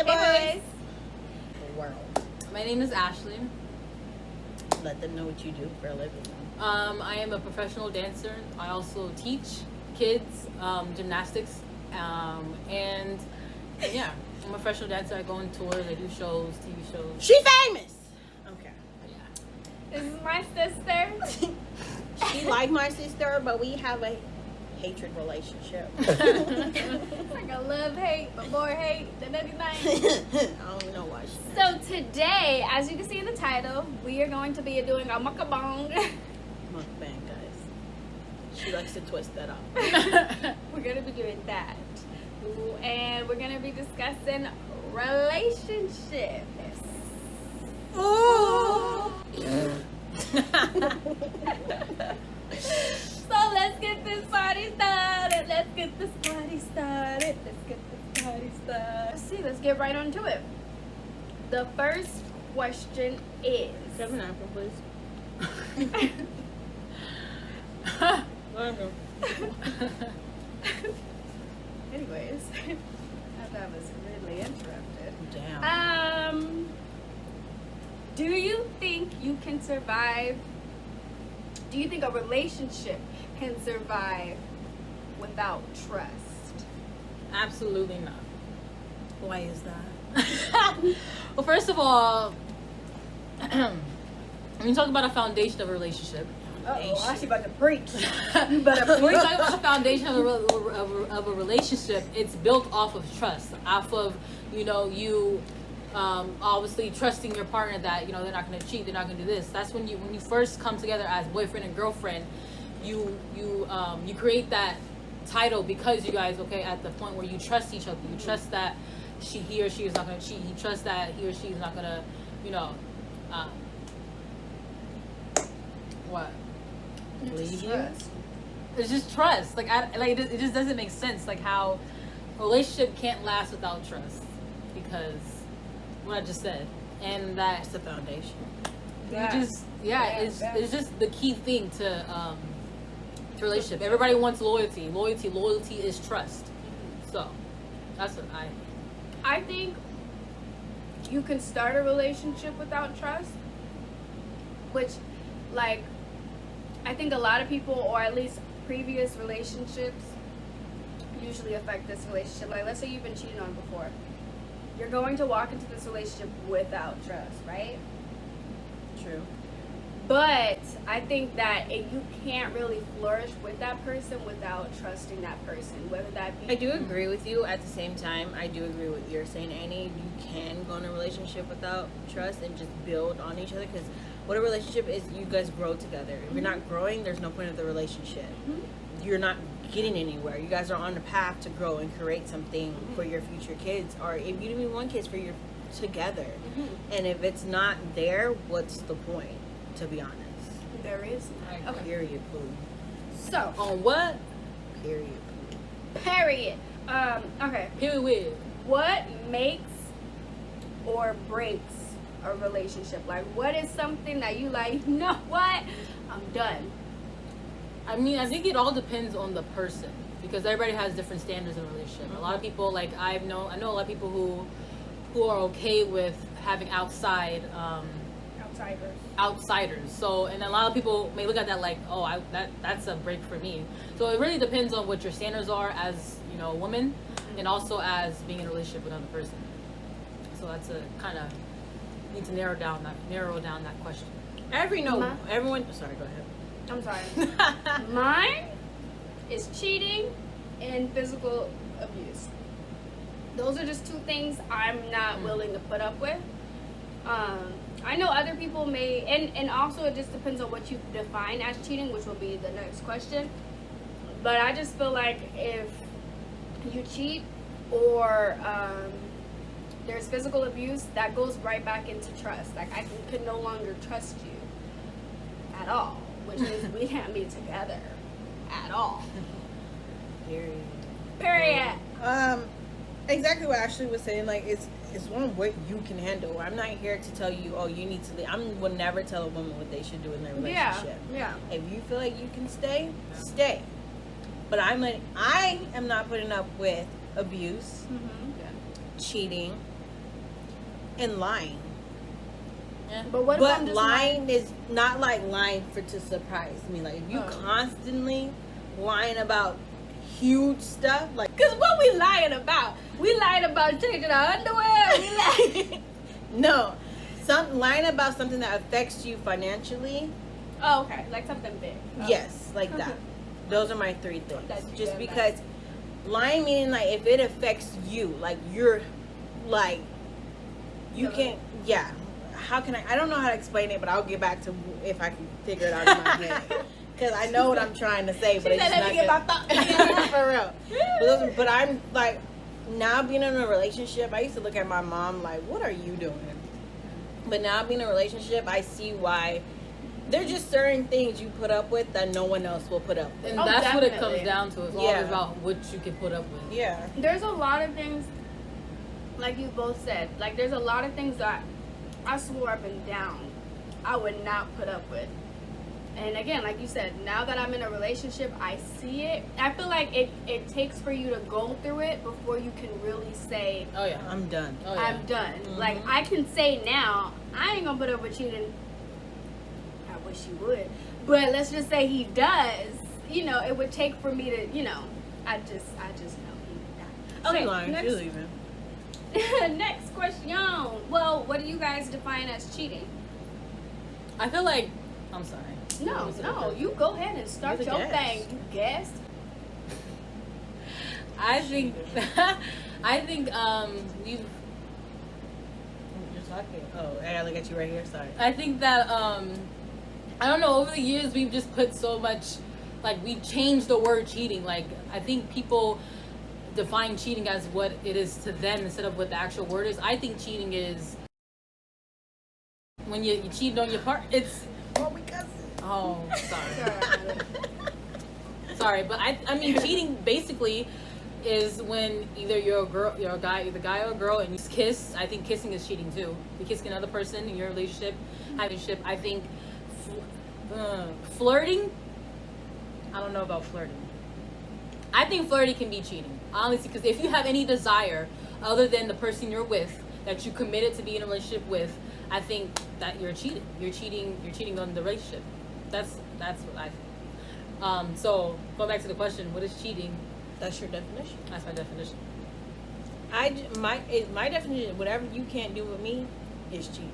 Hey, boys. The world. My name is Ashley. Let them know what you do for a living. I am a professional dancer. I also teach kids gymnastics, and yeah, I'm a professional dancer. I go on tours. I do shows, TV shows. She famous. Okay. Yeah. This is my sister. She like my sister, but we have a hatred relationship. It's like a love-hate, but more hate than anything. I don't even know why. So today, as you can see in the title, we are going to be doing a mukbang. Mukbang, guys. She likes to twist that up. We're going to be doing that. And we're going to be discussing relationships. Oh. So let's get this party started. Let's get right on to it. The first question is... Have a napkin, please. Anyways, I thought I was really interrupted. Damn. Do you think you can survive? Do you think a relationship can survive without trust? Absolutely not. Why is that? Well, first of all, when you talk about a foundation of a relationship, Uh-oh, I actually about to preach. You better when you preach. talk about the foundation of a relationship, it's built off of trust, off of you obviously trusting your partner that they're not going to cheat, they're not going to do this. That's when you first come together as boyfriend and girlfriend, you create that title because you guys at the point where you trust each other. You trust that he or she is not going to cheat. You trust that he or she is not going to what? Leave you? Trust. It's just trust. It just doesn't make sense. Like how a relationship can't last without trust, because what I just said, and That's the foundation. it's just the key thing to relationship. Everybody wants loyalty. Loyalty is trust. So that's what I think you can start a relationship without trust, which, like, I think a lot of people, or at least previous relationships, usually affect this relationship. Like, let's say you've been cheated on before. You're going to walk into this relationship without trust, right? True. But I think that you can't really flourish with that person without trusting that person, whether that be... I do agree with you. At the same time, I do agree with what you're saying, Annie. You can go in a relationship without trust and just build on each other, because what a relationship is, you guys grow together. If you're not growing, there's no point of the relationship. You're not getting anywhere. You guys are on the path to grow and create something for your future kids, or if you even want kids, for your together. And if it's not there, what's the point, to be honest? There is. Okay. Period, boo. So, on what? Period. period. Okay. Period. What makes or breaks a relationship? Like, what is something that you like, you know what? I'm done. I mean, I think it all depends on the person, because everybody has different standards in a relationship. A lot of people, like I know a lot of people who are okay with having outsiders. So, and a lot of people may look at that like, oh, that's a break for me. So it really depends on what your standards are as a woman, and also as being in a relationship with another person. So that's a kind of need to narrow down that question. Everyone. Sorry, go ahead. I'm sorry. Mine is cheating and physical abuse. Those are just two things I'm not willing to put up with. I know other people may, and also it just depends on what you define as cheating, which will be the next question. But I just feel like if you cheat or there's physical abuse, that goes right back into trust. Like, I can no longer trust you at all, which means we can't be together at all. Period. Exactly what Ashley was saying. Like, it's one what you can handle. I'm not here to tell you, oh, you need to leave. I will never tell a woman what they should do in their relationship. Yeah. If you feel like you can stay, stay. But I am not putting up with abuse, cheating, and lying. Yeah. But what if I'm But just lying is not like lying for to surprise me. Like if you Oh. constantly lying about huge stuff, like Because what we lying about? We lying about changing our underwear. We lying. no, lying about something that affects you financially. Oh, okay. Like something big. Oh. Yes, like that. Those are my three things. That's Just good, because lying meaning like if it affects you, like you're like you Feeling. can yeah. How can I don't know how to explain it, but I'll get back to if I can figure it out in my head. Because I know what I'm trying to say, but She it's said, just "Let me not get my thoughts." for real. But I'm like now being in a relationship, I used to look at my mom like, what are you doing? But now being in a relationship, I see why there's just certain things you put up with that no one else will put up with. And Oh, that's what it definitely. comes down to. It's all Yeah. about what you can put up with. Yeah. There's a lot of things, like you both said. Like there's a lot of things that I swore up and down I would not put up with. And again, like you said, now that I'm in a relationship, I see it. I feel like it takes for you to go through it before you can really say, Oh yeah. I'm done. Oh yeah. I'm done. Mhm. Like I can say now, I ain't gonna put up with cheating. I wish you would, but let's just say he does. You know, it would take for me to, you know, I just know he would not. She's lying. next, She's leaving. next question. Well, what do you guys define as cheating? I feel like I'm sorry. No, you go ahead and start You're the your guest. thing, you guest. I think we've You're talking. Oh, I gotta look at you right here. Sorry. I think that I don't know, over the years we've just put so much, like we changed the word cheating. Like I think people define cheating as what it is to them instead of what the actual word is. I think cheating is when you cheat on your partner. It's Oh, we cussing. oh sorry. Sorry. Sorry, but I mean cheating basically is when either you're a guy or a girl, and you kiss. I think kissing is cheating too. You kiss another person in your relationship, I think flirting. I don't know about flirting. I think flirting can be cheating, honestly, because if you have any desire other than the person you're with that you committed to be in a relationship with, I think that you're cheating. You're cheating on the relationship. That's what I think. So going back to the question, what is cheating? That's your definition. That's my definition. My definition, whatever you can't do with me, is cheating.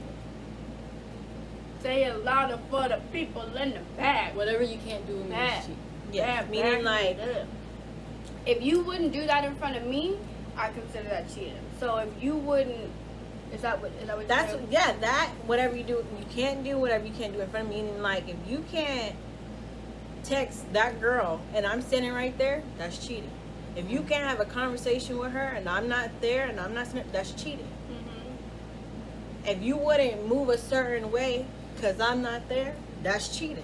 Say it louder for the people in the back. Whatever you can't do with me Bad. is cheating. Yeah, Bad, meaning bad, like bad. If you wouldn't do that in front of me, I consider that cheating. So if you wouldn't, is that what that's you're saying? yeah, that whatever you do, you can't do whatever you can't do in front of me. Meaning like if you can't text that girl and I'm standing right there, that's cheating. If you can't have a conversation with her and I'm not there and I'm not, that's cheating. Mm-hmm. If you wouldn't move a certain way because I'm not there, that's cheating.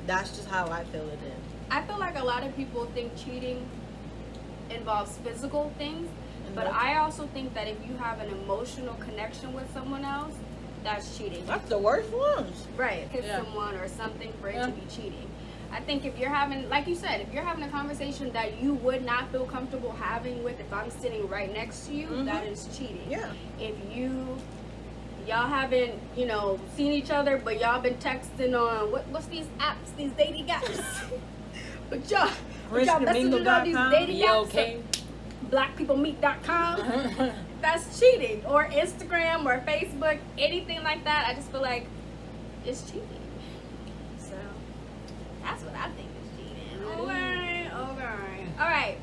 That's just how I feel it is. I feel like a lot of people think cheating involves physical things, but Nope. I also think that if you have an emotional connection with someone else, that's cheating. That's the worst ones. Right, kiss Yeah. someone or something for it Yeah. to be cheating. I think if you're having, like you said, if you're having a conversation that you would not feel comfortable having with, if I'm sitting right next to you, Mhm. that is cheating. Yeah. If y'all haven't, seen each other, but y'all been texting on what's these apps, these dating apps. but y'all messaging on these Christianmingle.com. dating Yeah, apps. okay. Blackpeoplemeet.com. That's cheating. Or Instagram or Facebook, anything like that. I just feel like it's cheating. So that's what I think is cheating. Okay. All right.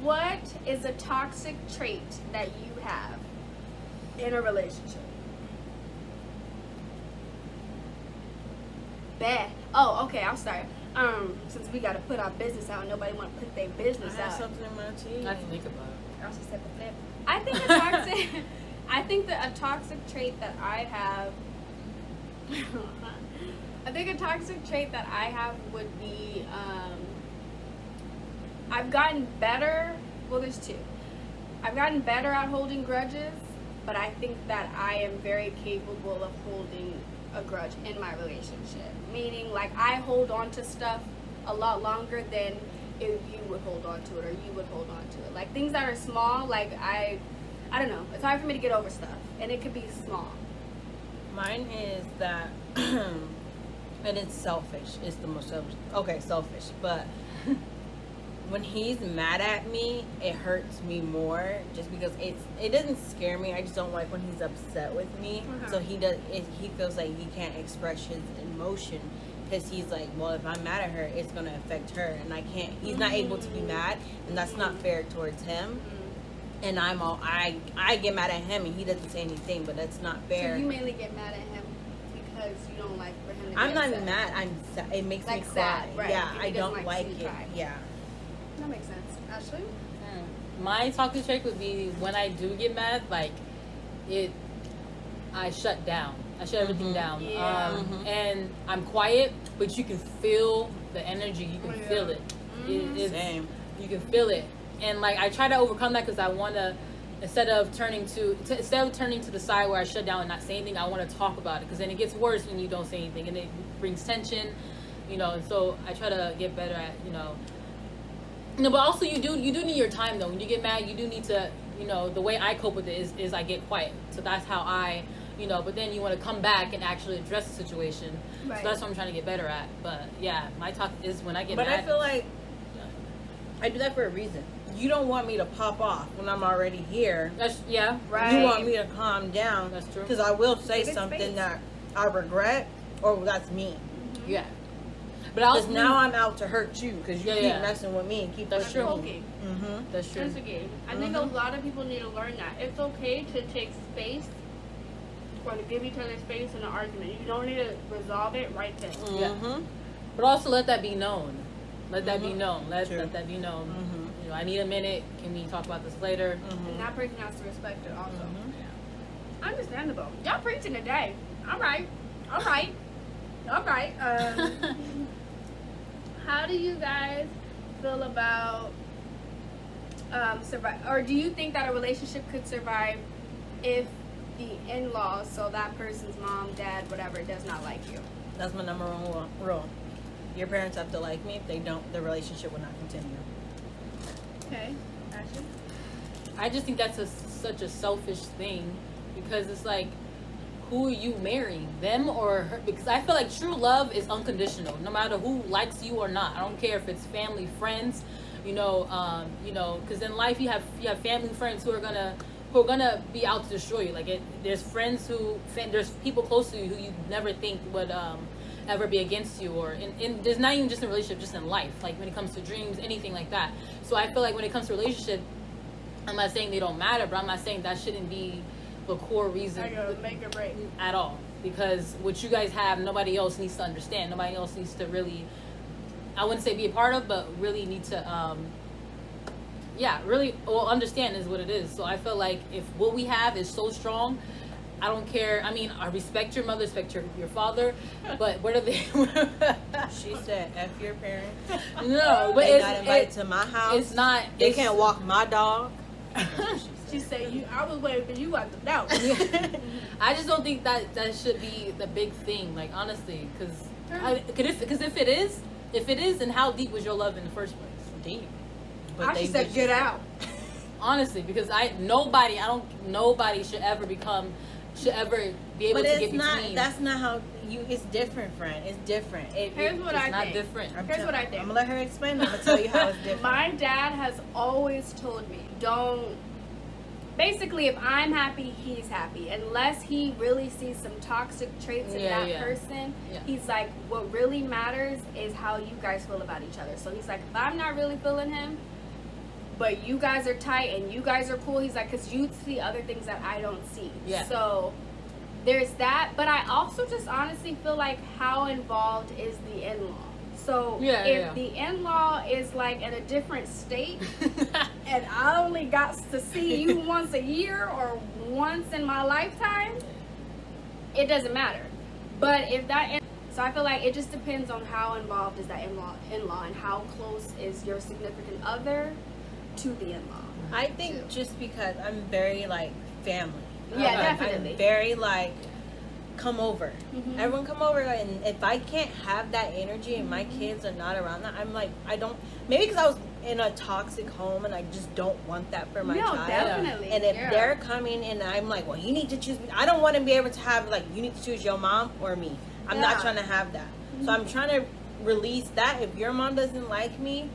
What is a toxic trait that you have in a relationship? Bad. Oh, okay. I'll start. Since we gotta put our business out, nobody want to put their I business have out. something in my tea. I have to think about it. I also said the flip. I think a toxic. I think that a toxic trait that I have. I think a toxic trait that I have would be. I've gotten better. Well, there's two. I've gotten better at holding grudges, but I think that I am very capable of holding a grudge in my relationship. Meaning, like, I hold on to stuff a lot longer than if you would hold on to it or you would hold on to it. Like, things that are small, like, I I don't know. It's hard for me to get over stuff, and it could be small. Mine is that, and it's selfish. It's the most selfish. Okay, selfish. But when he's mad at me, it hurts me more. Just because it doesn't scare me. I just don't like when he's upset with me. So he feels like he can't express his emotion. Because he's like, well, if I'm mad at her, it's going to affect her. And I can't, he's not able to be mad. And that's not fair towards him. And I get mad at him and he doesn't say anything, but that's not fair. So you mainly get mad at him because you don't like for him to I'm get not upset. mad. It makes Like me cry. sad, right. Yeah, If I he doesn't don't like like to it. cry. Yeah. That makes sense. Ashley? My talking trick would be when I do get mad, like I shut down. I shut everything down. Yeah. And I'm quiet, but you can feel the energy. You can feel it. Same. You can feel it. And like I try to overcome that because I want to, instead of turning to the side where I shut down and not say anything, I want to talk about it because then it gets worse when you don't say anything and it brings tension, And so I try to get better at, but also you do need your time though. When you get mad, you do need to, the way I cope with it is I get quiet. So that's how I, but then you want to come back and actually address the situation. Right. So that's what I'm trying to get better at. But yeah, my talk is when I get But mad. I feel like I do that for a reason. You don't want me to pop off when I'm already here. Right. You want me to calm down. That's true. Because I will say Give it something space. that I regret or that's me. Yeah. But I Because also now I'm out to hurt you because you Yeah, keep yeah. messing with me and keep That's pushing true. me. Okay. that's true. It's a game. I think a lot of people need to learn that. It's okay to take space or to give each other space in an argument. You don't need to resolve it right then. Mm-hmm. But also let that be known. Let that be known. Let True. that be known. Mm-hmm. I need a minute. Can we talk about this later? And that person has to respect it also. Understandable. Y'all preaching today. All right. How do you guys feel about Survive, or do you think that a relationship could survive if the in-laws, so that person's mom, dad, whatever, does not like you? That's my number one rule. Your parents have to like me. If they don't, the relationship will not continue. Okay, Ashley? I just think that's such a selfish thing because it's like, who are you marrying, them or her? Because I feel like true love is unconditional, no matter who likes you or not. I don't care if it's family, friends, because in life you have family, friends who are gonna be out to destroy you. Like there's friends there's people close to you who you never think would ever be against you, or in there's not even just in a relationship, just in life, like when it comes to dreams, anything like that. So I feel like when it comes to relationship, I'm not saying they don't matter, but I'm not saying that shouldn't be the core reason Make or break. at all, because what you guys have, nobody else needs to understand. Nobody else needs to really, I wouldn't say be a part of, but really need to really understand is what it is. So I feel like if what we have is so strong, I don't care. I mean, I respect your mother, respect your father, but what are they? She said, "F your parents." No, but They got invited to my house. It's not. They can't walk my dog. She said, I was waiting for you at the door. I just don't think that should be the big thing. Like honestly, because if it is, then how deep was your love in the first place? Deep. She said, get out. Honestly, because nobody should ever be able to get between. That's not how you. It's different, friend. It's different. Here's what It's I not think. different. Here's what I think. I'm gonna let her explain. I'm gonna tell you how it's different. My dad has always told me, basically, if I'm happy, he's happy. Unless he really sees some toxic traits in that person, he's like, what really matters is how you guys feel about each other. So he's like, if I'm not really feeling him, but you guys are tight and you guys are cool, he's like, because you see other things that I don't see. Yeah. So there's that. But I also just honestly feel like, how involved is the in-law? So if the in-law is like in a different state and I only got to see you once a year or once in my lifetime, it doesn't matter. But if so I feel like it just depends on how involved is that in-law and how close is your significant other to the in-law. I think just because I'm very like family. Yeah, I'm definitely. very like come over. Mhm. Everyone come over, and if I can't have that energy and my kids are not around that, I'm like, I don't. Maybe because I was in a toxic home and I just don't want that for my No, child. definitely. And if Yeah. they're coming and I'm like, well, you need to choose me. I don't want to be able to have like, you need to choose your mom or me. I'm not Yeah. trying to have that. So I'm trying to release that. If your mom doesn't like me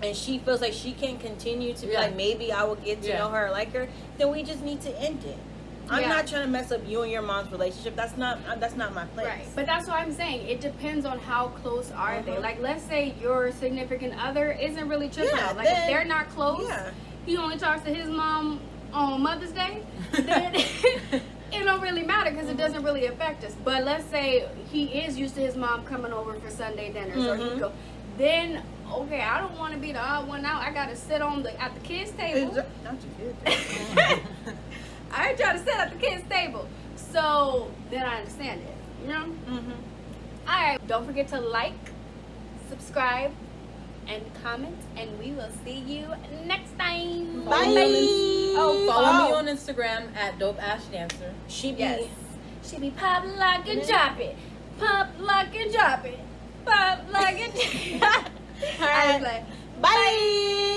and she feels like she can continue to be Yeah. like, maybe I will get to Yeah. know her or like her, then we just need to end it. I'm Yeah. not trying to mess up you and your mom's relationship. That's not my place. Right, but that's what I'm saying. It depends on how close are they. Mhm. Like, let's say your significant other isn't really tripping Yeah, out. Like, if then- they're not close, Yeah. he only talks to his mom on Mother's Day, then it don't really matter because it doesn't really affect us. But let's say he is used to his mom coming over for Sunday dinners, or he Mhm. go, then okay, I don't want to be the odd one out. I gotta sit at the kids' table. Not your kids. I ain't trying to sit at the kids' table. So then I understand it. You know? Mm-hmm. Alright. Don't forget to like, subscribe, and comment. And we will see you next time. Bye. Follow me on Instagram at DopeAshDancer. She be. Yes. She be pop, lock, and drop it. Pop, lock, and drop it. Pop, lock, and All right. Bye. Bye.